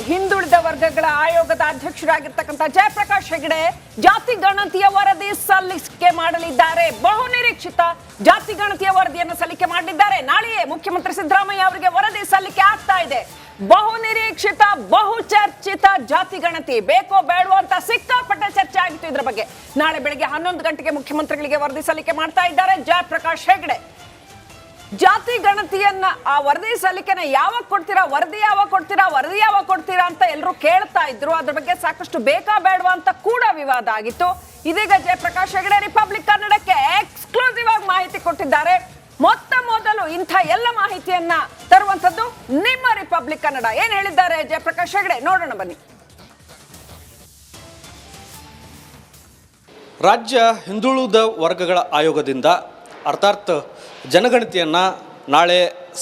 ಹಿಂದುಳಿದ ವರ್ಗಗಳ ಆಯೋಗದ ಅಧ್ಯಕ್ಷರಾಗಿರ್ತಕ್ಕಂಥ ಜಯಪ್ರಕಾಶ್ ಹೆಗಡೆ ಜಾತಿ ಗಣತಿಯ ವರದಿ ಸಲ್ಲಿಕೆ ಮಾಡಲಿದ್ದಾರೆ. ಬಹುನಿರೀಕ್ಷಿತ ಜಾತಿ ಗಣತಿಯ ವರದಿಯನ್ನು ಸಲ್ಲಿಕೆ ಮಾಡಲಿದ್ದಾರೆ. ನಾಳೆಯೇ ಮುಖ್ಯಮಂತ್ರಿ ಸಿದ್ದರಾಮಯ್ಯ ಅವರಿಗೆ ವರದಿ ಸಲ್ಲಿಕೆ ಆಗ್ತಾ ಇದೆ. ಬಹುನಿರೀಕ್ಷಿತ ಬಹುಚರ್ಚಿತ ಜಾತಿ ಗಣತಿ ಬೇಕೋ ಬೇಡವೋ ಅಂತ ಸಿಕ್ಕಾಪಟ್ಟೆ ಚರ್ಚೆ ಆಗಿತ್ತು. ಇದರ ಬಗ್ಗೆ ನಾಳೆ ಬೆಳಗ್ಗೆ 11 ಗಂಟೆಗೆ ಮುಖ್ಯಮಂತ್ರಿಗಳಿಗೆ ವರದಿ ಸಲ್ಲಿಕೆ ಮಾಡ್ತಾ ಇದ್ದಾರೆ ಜಯಪ್ರಕಾಶ್ ಹೆಗಡೆ. ಜಾತಿ ಗಣತಿಯನ್ನ ಆ ವರದಿ ಸಲ್ಲಿಕೆನ ಯಾವಾಗ ಕೊಡ್ತೀರಾ, ವರದಿ ಯಾವಾಗ ಕೊಡ್ತೀರಾ ಅಂತ ಎಲ್ಲರೂ ಕೇಳ್ತಾ ಇದ್ರು. ಅದ್ರ ಬಗ್ಗೆ ಸಾಕಷ್ಟು ಬೇಕಾ ಬೇಡವಾ ಅಂತ ಕೂಡ ವಿವಾದ ಆಗಿತ್ತು. ಇದೀಗ ಜಯಪ್ರಕಾಶ್ ಹೆಗಡೆ ರಿಪಬ್ಲಿಕ್ ಕನ್ನಡಕ್ಕೆ ಎಕ್ಸ್ಕ್ಲೂಸಿವ್ ಆಗಿ ಮಾಹಿತಿ ಕೊಟ್ಟಿದ್ದಾರೆ. ಮೊದಲು ಇಂಥ ಎಲ್ಲ ಮಾಹಿತಿಯನ್ನ ತರುವಂತದ್ದು ನಿಮ್ಮ ರಿಪಬ್ಲಿಕ್ ಕನ್ನಡ. ಏನ್ ಹೇಳಿದ್ದಾರೆ ಜಯಪ್ರಕಾಶ್ ಹೆಗಡೆ ನೋಡೋಣ ಬನ್ನಿ. ರಾಜ್ಯ ಹಿಂದುಳಿದ ವರ್ಗಗಳ ಆಯೋಗದಿಂದ ಅರ್ಥಾತ್ ಜನಗಣತಿಯನ್ನು ನಾಳೆ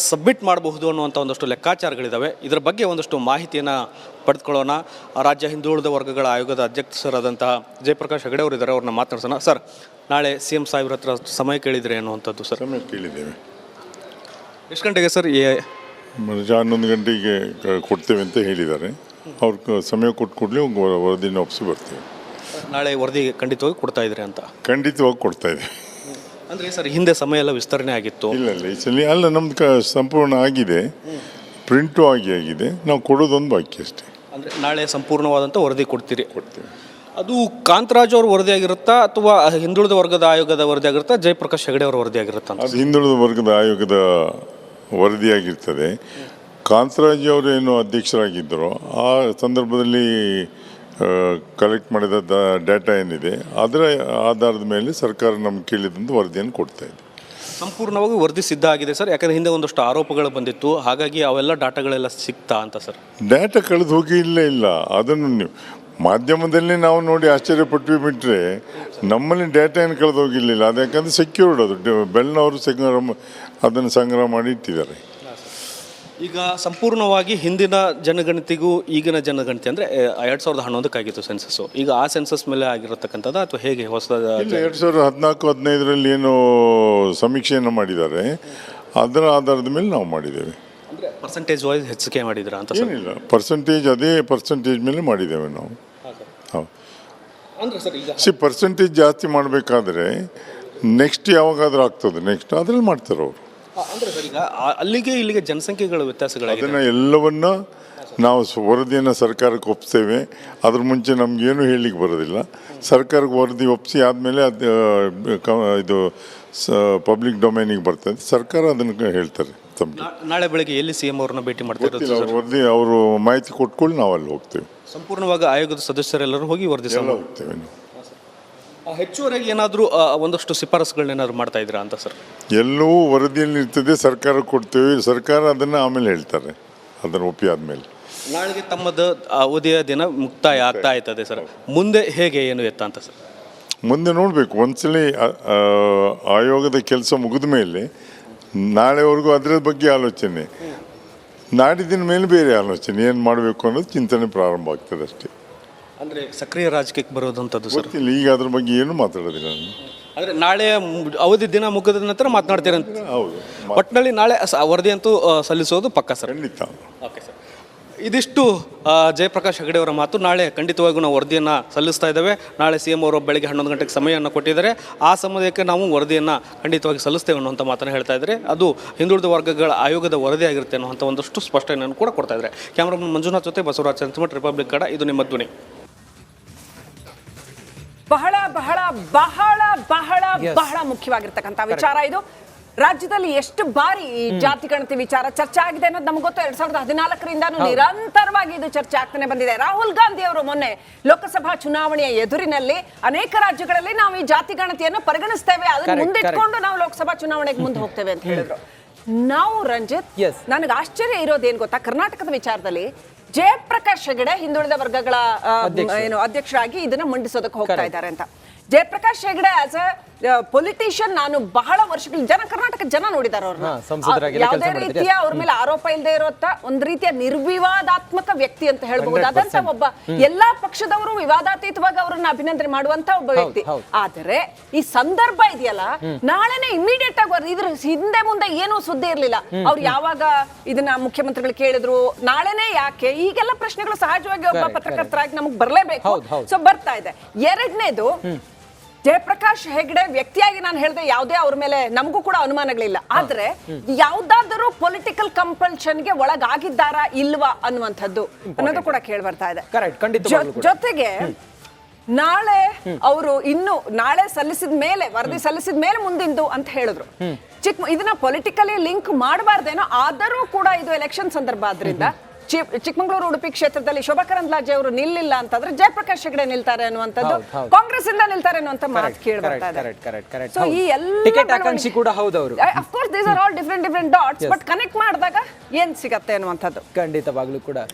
ಸಬ್ಮಿಟ್ ಮಾಡಬಹುದು ಅನ್ನುವಂಥ ಒಂದಷ್ಟು ಲೆಕ್ಕಾಚಾರಗಳಿದ್ದಾವೆ. ಇದರ ಬಗ್ಗೆ ಒಂದಷ್ಟು ಮಾಹಿತಿಯನ್ನು ಪಡೆದುಕೊಳ್ಳೋಣ. ರಾಜ್ಯ ಹಿಂದುಳಿದ ವರ್ಗಗಳ ಆಯೋಗದ ಅಧ್ಯಕ್ಷರಾದಂತಹ ಜಯಪ್ರಕಾಶ್ ಹೆಗಡೆ ಅವರು ಇದ್ದಾರೆ, ಅವ್ರನ್ನ ಮಾತನಾಡ್ಸೋಣ. ಸರ್, ನಾಳೆ CM ಸಾಹೇಬ್ರ ಹತ್ರ ಸಮಯ ಕೇಳಿದರೆ ಅನ್ನುವಂಥದ್ದು ಸರ್? ಸಮಯ ಕೇಳಿದ್ದೇವೆ. ಎಷ್ಟು ಗಂಟೆಗೆ ಸರ್? 11 ಗಂಟೆಗೆ ಕೊಡ್ತೇವೆ ಅಂತ ಹೇಳಿದ್ದಾರೆ. ಅವ್ರಿಗೆ ಸಮಯ ಕೊಟ್ಟು ಕೂಡಲೇ ವರದಿನ ಒಪ್ಪಿಸಿ ಬರ್ತೇವೆ. ನಾಳೆ ವರದಿ ಖಂಡಿತವಾಗಿ ಕೊಡ್ತಾ ಇದ್ರಿ ಅಂತ? ಖಂಡಿತವಾಗಿ ಕೊಡ್ತಾ ಇದ್ದೀವಿ. ಅಂದರೆ ಸರ್, ಹಿಂದೆ ಸಮಯ ಎಲ್ಲ ವಿಸ್ತರಣೆ ಆಗಿತ್ತು? ಇಲ್ಲ ಈ ಸಲ ಅಲ್ಲ, ನಮ್ದು ಸಂಪೂರ್ಣ ಆಗಿದೆ, ಪ್ರಿಂಟು ಆಗಿದೆ. ನಾವು ಕೊಡೋದೊಂದು ಬಾಕಿ ಅಷ್ಟೇ. ಅಂದರೆ ನಾಳೆ ಸಂಪೂರ್ಣವಾದಂಥ ವರದಿ ಕೊಡ್ತೀರಿ? ಕೊಡ್ತೇವೆ. ಅದು ಕಾಂತರಾಜ್ ಅವ್ರ ವರದಿ ಆಗಿರುತ್ತಾ ಅಥವಾ ಹಿಂದುಳಿದ ವರ್ಗದ ಆಯೋಗದ ವರದಿ ಆಗಿರುತ್ತಾ, ಜಯಪ್ರಕಾಶ್ ಹೆಗಡೆ ಅವರ ವರದಿ ಆಗಿರುತ್ತಾ? ಅದು ಹಿಂದುಳಿದ ವರ್ಗದ ಆಯೋಗದ ವರದಿಯಾಗಿರ್ತದೆ. ಕಾಂತರಾಜ್ ಅವರು ಏನು ಅಧ್ಯಕ್ಷರಾಗಿದ್ದರೋ ಆ ಸಂದರ್ಭದಲ್ಲಿ ಕಲೆಕ್ಟ್ ಮಾಡಿದ ಡೇಟಾ ಏನಿದೆ ಅದರ ಆಧಾರದ ಮೇಲೆ ಸರ್ಕಾರ ನಮ್ಗೆ ಕೇಳಿದಂಥ ವರದಿಯನ್ನು ಕೊಡ್ತಾ ಇದೆ. ಸಂಪೂರ್ಣವಾಗಿ ವರದಿ ಸಿದ್ಧ ಆಗಿದೆ ಸರ್? ಯಾಕಂದರೆ ಹಿಂದೆ ಒಂದಷ್ಟು ಆರೋಪಗಳು ಬಂದಿತ್ತು, ಹಾಗಾಗಿ ಅವೆಲ್ಲ ಡಾಟಾಗಳೆಲ್ಲ ಸಿಗ್ತಾ ಅಂತ ಸರ್? ಡೇಟಾ ಕಳೆದು ಹೋಗಿ ಇಲ್ಲ. ಅದನ್ನು ನೀವು ಮಾಧ್ಯಮದಲ್ಲಿ ನಾವು ನೋಡಿ ಆಶ್ಚರ್ಯಪಟ್ಟು ಬಿಟ್ಟರೆ ನಮ್ಮಲ್ಲಿ ಡೇಟಾ ಏನು ಕಳೆದು ಹೋಗಿರಲಿಲ್ಲ. ಅದು ಯಾಕಂದರೆ ಸೆಕ್ಯೂರ್ಡ್, ಅದು ಬೆಲ್ನವರು ಅದನ್ನು ಸಂಗ್ರಹ ಮಾಡಿ ಇಟ್ಟಿದ್ದಾರೆ. ಈಗ ಸಂಪೂರ್ಣವಾಗಿ ಹಿಂದಿನ ಜನಗಣತಿಗೂ ಈಗಿನ ಜನಗಣತಿ ಅಂದರೆ 2011 ಸೆನ್ಸಸ್ಸು, ಈಗ ಆ ಸೆನ್ಸಸ್ ಮೇಲೆ ಆಗಿರತಕ್ಕಂಥದ್ದು ಅಥವಾ ಹೇಗೆ ಹೊಸದ? 2014-15 ಏನು ಸಮೀಕ್ಷೆಯನ್ನು ಮಾಡಿದ್ದಾರೆ ಅದರ ಆಧಾರದ ಮೇಲೆ ನಾವು ಮಾಡಿದ್ದೇವೆ. ಅಂದರೆ ಪರ್ಸೆಂಟೇಜ್ ವೈಸ್ ಹೆಚ್ಚಿಗೆ ಮಾಡಿದ್ದೀರಾ ಅಂತ? ಏನಿಲ್ಲ, ಅದೇ ಪರ್ಸೆಂಟೇಜ್ ಮೇಲೆ ಮಾಡಿದ್ದೇವೆ ನಾವು. ಹೌದು. ಅಂದರೆ ಸರ್, ಈಗ ಪರ್ಸೆಂಟೇಜ್ ಜಾಸ್ತಿ ಮಾಡಬೇಕಾದ್ರೆ ನೆಕ್ಸ್ಟ್ ಯಾವಾಗಾದ್ರೂ ಆಗ್ತದೆ, ನೆಕ್ಸ್ಟ್ ಅದ್ರಲ್ಲಿ ಮಾಡ್ತಾರೆ ಅವರು. ಅಂದರೆ ಸರ್, ಈಗ ಅಲ್ಲಿಗೆ ಇಲ್ಲಿಗೆ ಜನಸಂಖ್ಯೆಗಳ ವ್ಯತ್ಯಾಸಗಳಾಗಿದೆ. ಅದನ್ನು ಎಲ್ಲವನ್ನ ನಾವು ವರದಿಯನ್ನು ಸರ್ಕಾರಕ್ಕೆ ಒಪ್ಪಿಸ್ತೇವೆ. ಅದ್ರ ಮುಂಚೆ ನಮಗೇನು ಹೇಳಲಿಕ್ಕೆ ಬರೋದಿಲ್ಲ. ಸರ್ಕಾರಕ್ಕೆ ವರದಿ ಒಪ್ಪಿಸಿ ಆದಮೇಲೆ ಇದು ಪಬ್ಲಿಕ್ ಡೊಮೇನಿಗೆ ಬರ್ತದೆ, ಸರ್ಕಾರ ಅದನ್ನು ಹೇಳ್ತಾರೆ. ನಾಳೆ ಬೆಳಗ್ಗೆ ಎಲ್ಲಿ CM ಅವ್ರನ್ನ ಭೇಟಿ ಮಾಡ್ತಾರೆ? ವರದಿ ಅವರು ಮಾಹಿತಿ ಕೊಟ್ಕೊಂಡು ನಾವು ಅಲ್ಲಿ ಹೋಗ್ತೇವೆ. ಸಂಪೂರ್ಣವಾಗಿ ಆಯೋಗದ ಸದಸ್ಯರೆಲ್ಲರೂ ಹೋಗಿ ವರದಿ ಹೋಗ್ತೇವೆ. ನಾವು ಹೆಚ್ಚುವರೆಗೆ ಏನಾದರೂ ಒಂದಷ್ಟು ಶಿಫಾರಸುಗಳನ್ನೇನಾದ್ರು ಮಾಡ್ತಾ ಇದ್ದೀರಾ ಅಂತ ಸರ್? ಎಲ್ಲವೂ ವರದಿಯಲ್ಲಿ ಇರ್ತದೆ, ಸರ್ಕಾರ ಕೊಡ್ತೇವೆ, ಸರ್ಕಾರ ಅದನ್ನು ಆಮೇಲೆ ಹೇಳ್ತಾರೆ, ಅದನ್ನು ಒಪ್ಪಿ ಆದಮೇಲೆ. ನಾಳೆಗೆ ತಮ್ಮದು ಅವಧಿಯ ದಿನ ಮುಕ್ತಾಯ ಆಗ್ತಾ ಇರ್ತದೆ ಸರ್, ಮುಂದೆ ಹೇಗೆ ಏನು ಎತ್ತ ಅಂತ ಸರ್? ಮುಂದೆ ನೋಡಬೇಕು. ಒಂದ್ಸಲ ಆಯೋಗದ ಕೆಲಸ ಮುಗಿದ ಮೇಲೆ ನಾಳೆವರೆಗೂ ಅದರ ಬಗ್ಗೆ ಆಲೋಚನೆ, ನಾಡಿದಿನ ಮೇಲೆ ಬೇರೆ ಆಲೋಚನೆ, ಏನು ಮಾಡಬೇಕು ಅನ್ನೋದು ಚಿಂತನೆ ಪ್ರಾರಂಭ ಆಗ್ತದೆ ಅಷ್ಟೇ. ಅಂದರೆ ಸಕ್ರಿಯ ರಾಜಕೀಯಕ್ಕೆ ಬರೋದಂಥದ್ದು ಸರ್? ಗೊತ್ತಿಲ್ಲ, ಈಗ ಅದ್ರ ಬಗ್ಗೆ ಏನು ಮಾತಾಡೋದಿಲ್ಲ ನಾನು. ಅಂದರೆ ನಾಳೆ ಅವಧಿ ದಿನ ಮುಗಿದ ನಂತರ ಮಾತನಾಡ್ತೀರಂತ? ಹೌದು. ಒಟ್ಟಿನಲ್ಲಿ ನಾಳೆ ವರದಿ ಅಂತೂ ಸಲ್ಲಿಸೋದು ಪಕ್ಕ ಸರ್? ಖಂಡಿತ. ಓಕೆ ಸರ್, ಇದಿಷ್ಟು ಜಯಪ್ರಕಾಶ್ ಹೆಗಡೆ ಅವರ ಮಾತು. ನಾಳೆ ಖಂಡಿತವಾಗಿಯೂ ನಾವು ವರದಿಯನ್ನು ಸಲ್ಲಿಸ್ತಾ ಇದ್ದೇವೆ. ನಾಳೆ CM ಅವರು ಬೆಳಗ್ಗೆ 11 ಗಂಟೆಗೆ ಸಮಯವನ್ನು ಕೊಟ್ಟಿದ್ದಾರೆ. ಆ ಸಮಯಕ್ಕೆ ನಾವು ವರದಿಯನ್ನು ಖಂಡಿತವಾಗಿ ಸಲ್ಲಿಸ್ತೇವೆ ಅನ್ನುವಂಥ ಮಾತನ್ನು ಹೇಳ್ತಾ ಇದ್ದಾರೆ. ಅದು ಹಿಂದುಳಿದ ವರ್ಗಗಳ ಆಯೋಗದ ವರದಿ ಆಗಿರುತ್ತೆ ಅನ್ನುವಂಥ ಒಂದಷ್ಟು ಸ್ಪಷ್ಟನೆಯನ್ನು ಕೂಡ ಕೊಡ್ತಾ ಇದ್ದಾರೆ. ಕ್ಯಾಮ್ರಾಮನ್ ಮಂಜುನಾಥ್ ಜೊತೆ ಬಸವರಾಜ್ ಚಂದ್ರಮಠ್, ರಿಪಬ್ಲಿಕ್ ಕನ್ನಡ, ಇದು ನಿಮ್ಮ ಧ್ವನಿ. ಬಹಳ ಬಹಳ ಬಹಳ ಬಹಳ ಬಹಳ ಮುಖ್ಯವಾಗಿರ್ತಕ್ಕಂಥ ವಿಚಾರ ಇದು. ರಾಜ್ಯದಲ್ಲಿ ಎಷ್ಟು ಬಾರಿ ಈ ಜಾತಿ ಗಣತಿ ವಿಚಾರ ಚರ್ಚೆ ಆಗಿದೆ ಅನ್ನೋದು ನಮ್ಗೆ ಗೊತ್ತು. 2014ರಿಂದಾನು ನಿರಂತರವಾಗಿ ಇದು ಚರ್ಚೆ ಆಗ್ತಾನೆ ಬಂದಿದೆ. ರಾಹುಲ್ ಗಾಂಧಿ ಅವರು ಮೊನ್ನೆ ಲೋಕಸಭಾ ಚುನಾವಣೆಯ ಎದುರಿನಲ್ಲಿ ಅನೇಕ ರಾಜ್ಯಗಳಲ್ಲಿ ನಾವು ಈ ಜಾತಿ ಗಣತಿಯನ್ನು ಪರಿಗಣಿಸ್ತೇವೆ, ಅದನ್ನು ಮುಂದಿಟ್ಕೊಂಡು ನಾವು ಲೋಕಸಭಾ ಚುನಾವಣೆಗೆ ಮುಂದೆ ಹೋಗ್ತೇವೆ ಅಂತ ಹೇಳಿದ್ರು. ನಾವು ರಂಜಿತ್, ನನಗೆ ಆಶ್ಚರ್ಯ ಇರೋದೇನು ಗೊತ್ತಾ, ಕರ್ನಾಟಕದ ವಿಚಾರದಲ್ಲಿ ಜಯಪ್ರಕಾಶ್ ಹೆಗಡೆ ಹಿಂದುಳಿದ ವರ್ಗಗಳ ಅಧ್ಯಕ್ಷರಾಗಿ ಇದನ್ನ ಮಂಡಿಸೋದಕ್ಕೆ ಹೋಗ್ತಾ ಇದ್ದಾರೆ ಅಂತ. Jayaprakash Hegde as a politician ನಾನು ಬಹಳ ವರ್ಷಗಳ ಕರ್ನಾಟಕ ಜನ ನೋಡಿದಾರೆ ಅವ್ರನ್ನ. ಸಂಸದರಾಗಿ ಯಾವುದೇ ರೀತಿಯ ಅವ್ರ ಮೇಲೆ ಆರೋಪ ಇಲ್ಲದೆ ಇರೋತ್ತ ಒಂದ್ ರೀತಿಯ ನಿರ್ವಿವಾದಾತ್ಮಕ ವ್ಯಕ್ತಿ ಅಂತ ಹೇಳ್ಬಹುದು. ಅದಂತ ಒಬ್ಬ ಎಲ್ಲಾ ಪಕ್ಷದವರು ವಿವಾದಾತೀತವಾಗಿ ಅವರನ್ನ ಅಭಿನಂದನೆ ಮಾಡುವಂತ ಒಬ್ಬ ವ್ಯಕ್ತಿ. ಆದರೆ ಈ ಸಂದರ್ಭ ಇದೆಯಲ್ಲ, ನಾಳೆನೆ ಇಮಿಡಿಯೇಟ್ ಆಗಿ ಇದ್ರ ಹಿಂದೆ ಮುಂದೆ ಏನೂ ಸುದ್ದಿ ಇರ್ಲಿಲ್ಲ. ಅವ್ರು ಯಾವಾಗ ಇದನ್ನ ಮುಖ್ಯಮಂತ್ರಿಗಳು ಕೇಳಿದ್ರು, ನಾಳೆನೆ ಯಾಕೆ, ಈಗೆಲ್ಲ ಪ್ರಶ್ನೆಗಳು ಸಹಜವಾಗಿ ಒಬ್ಬ ಪತ್ರಕರ್ತರಾಗಿ ನಮಗ್ ಬರ್ಲೇಬೇಕು. ಸೊ ಬರ್ತಾ ಇದೆ. ಎರಡನೇದು, ಜಯಪ್ರಕಾಶ್ ಹೆಗ್ಡೆ ವ್ಯಕ್ತಿಯಾಗಿ ನಾನು ಹೇಳಿದೆ ಯಾವುದೇ ಅವ್ರ ಮೇಲೆ ನಮಗೂ ಕೂಡ ಅನುಮಾನಗಳಿಲ್ಲ. ಆದ್ರೆ ಯಾವ್ದಾದರೂ ಪೊಲಿಟಿಕಲ್ ಕಂಪಲ್ಷನ್ಗೆ ಒಳಗಾಗಿದ್ದಾರಾ ಇಲ್ವಾ ಅನ್ನುವಂಥದ್ದು ಅನ್ನೋದು ಕೂಡ ಕೇಳಿ ಬರ್ತಾ ಇದೆ. ಜೊತೆಗೆ ನಾಳೆ ಅವರು ನಾಳೆ ಸಲ್ಲಿಸಿದ ಮೇಲೆ, ವರದಿ ಸಲ್ಲಿಸಿದ ಮೇಲೆ ಮುಂದಿಂದು ಅಂತ ಹೇಳಿದ್ರು. ಇದನ್ನ ಪೊಲಿಟಿಕಲಿ ಲಿಂಕ್ ಮಾಡಬಾರ್ದೇನೋ, ಆದರೂ ಕೂಡ ಇದು ಎಲೆಕ್ಷನ್ ಸಂದರ್ಭ ಆದ್ರಿಂದ ಚಿಕ್ಕಮಗಳೂರು ಉಡುಪಿ ಕ್ಷೇತ್ರದಲ್ಲಿ ಶೋಭಾ ಕರಂದ್ಲಾಜೆ ಅವರು ನಿಲ್ಲಿಲ್ಲ ಅಂತಂದ್ರೆ ಜಯಪ್ರಕಾಶ್ ಹೆಗಡೆ ನಿಲ್ತಾರೆ ಅನ್ನುವಂಥದ್ದು, ಕಾಂಗ್ರೆಸ್ ಇಂದ ನಿಲ್ತಾರೆ ಅನ್ನುವಂತ ಮಾತು ಕೇಳಿ ಬರ್ತಾ ಇದೆ. ಸೊ ಈ ಎಲ್ಲ ಕೂಡ ಹೌದು ಅವರು. Of course these are all different dots, but connect ಮಾಡಿದಾಗ ಏನ್ ಸಿಗತ್ತೆ ಅನ್ನುವಂಥದ್ದು ಖಂಡಿತವಾಗ್ಲೂ ಕೂಡ